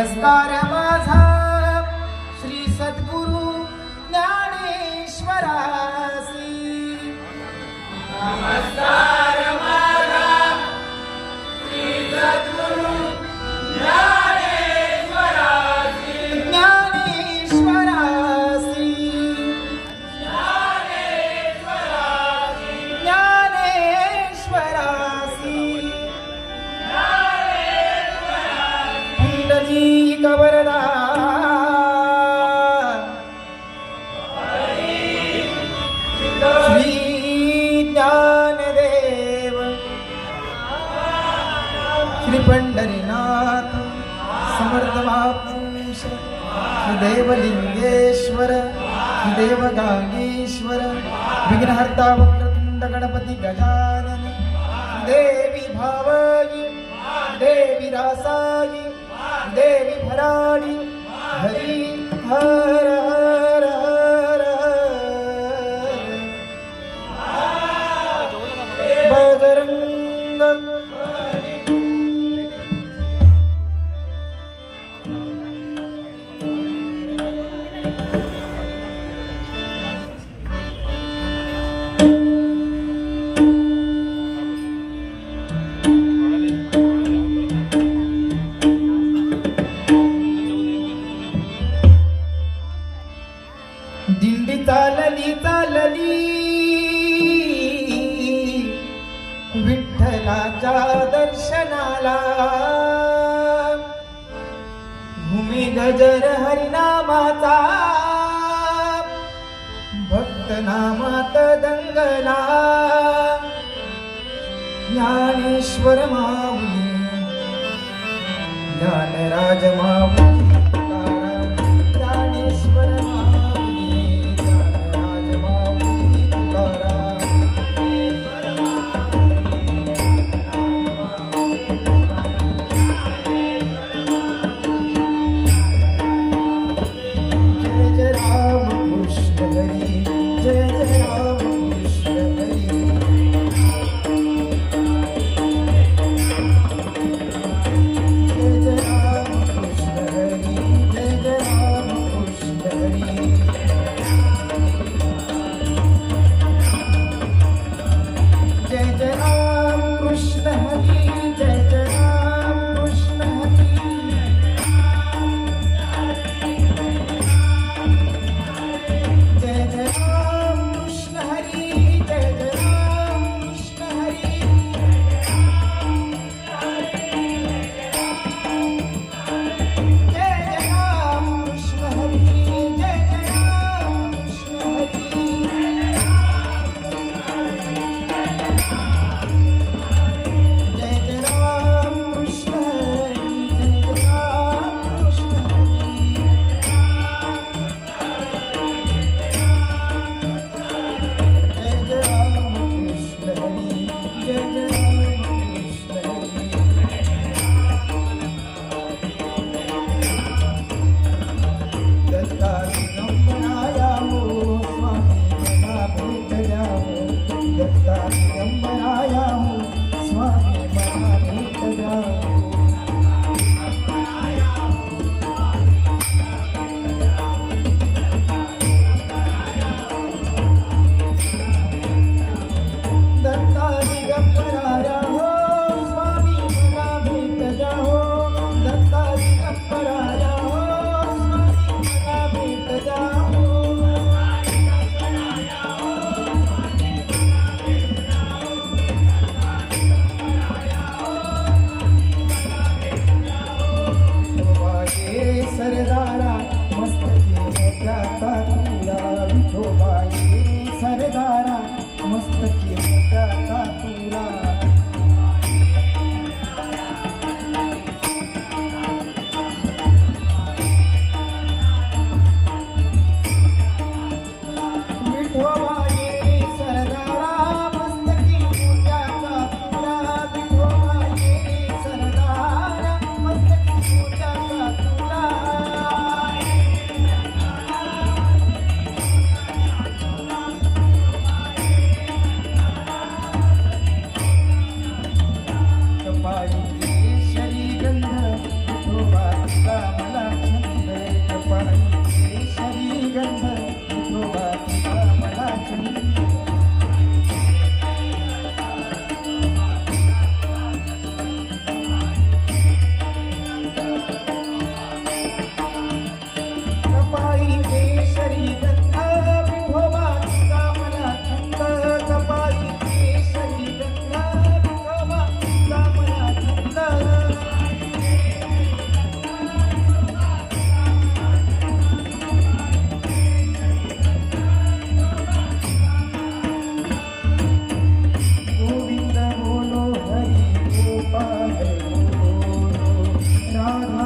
नमस्कार माझा श्री सद्गुरु ज्ञानेश्वरासी। नमस्कार माझा श्री सद्गुरु ज्ञानेश्वरासी। ज्ञानेश्वरासी ज्ञानेश्वरासी ज्ञानेश्वरासी पुंडलीक वरदा श्री ज्ञानदेव श्री पंढरीनाथ समर्थ महापुरुष श्री देवलिंगेश्वर श्री देवगांगेश्वर विघ्नहर्ता वक्रतुंड गणपती गजानन देवी भावगी देवी रासाई देवी भराडी हरी हर हर हर बजरंग दिंडी चालली चालली विठ्ठलाच्या दर्शनाला भूमी गजर हरिनामाचा भक्त नामात दंगला ज्ञानेश्वर माऊली ज्ञानराज माऊली ज्ञानेश्वर माऊली ज्ञानराज माऊली तुकाराम। जय जय राम कृष्ण हरी जय जय राम कृष्ण हरी जय जय राम कृष्ण हरी जय जय राम कृष्ण हरी जय जय राम कृष्ण हरी जय जय राम कृष्ण हरी जय जय राम कृष्ण हरी जय जय राम कृष्ण हरी जय जय राम कृष्ण हरी जय जय राम कृष्ण हरी जय जय राम कृष्ण हरी जय जय राम कृष्ण हरी जय जय राम कृष्ण हरी जय जय राम कृष्ण हरी दत्ता दिगंबराया हो स्वामी मला भेट द्या हो दत्ता दिगंबराया हो स्वामी मला भेट द्या हो दत्ता दिगंबराया हो स्वामी मला भेट द्या हो दत्ता दिगंबराया हो स्वामी मला भेट द्या हो विठोबाये सरदारा मस्तकी मोत्याचा तुला विठोबाये सरदारा मस्तकी मोत्याचा तुला विठोबाये सरदारा मस्तकी मोत्याचा तुला विठोबाये सरदारा मस्तकी मोत्याचा तुला राधा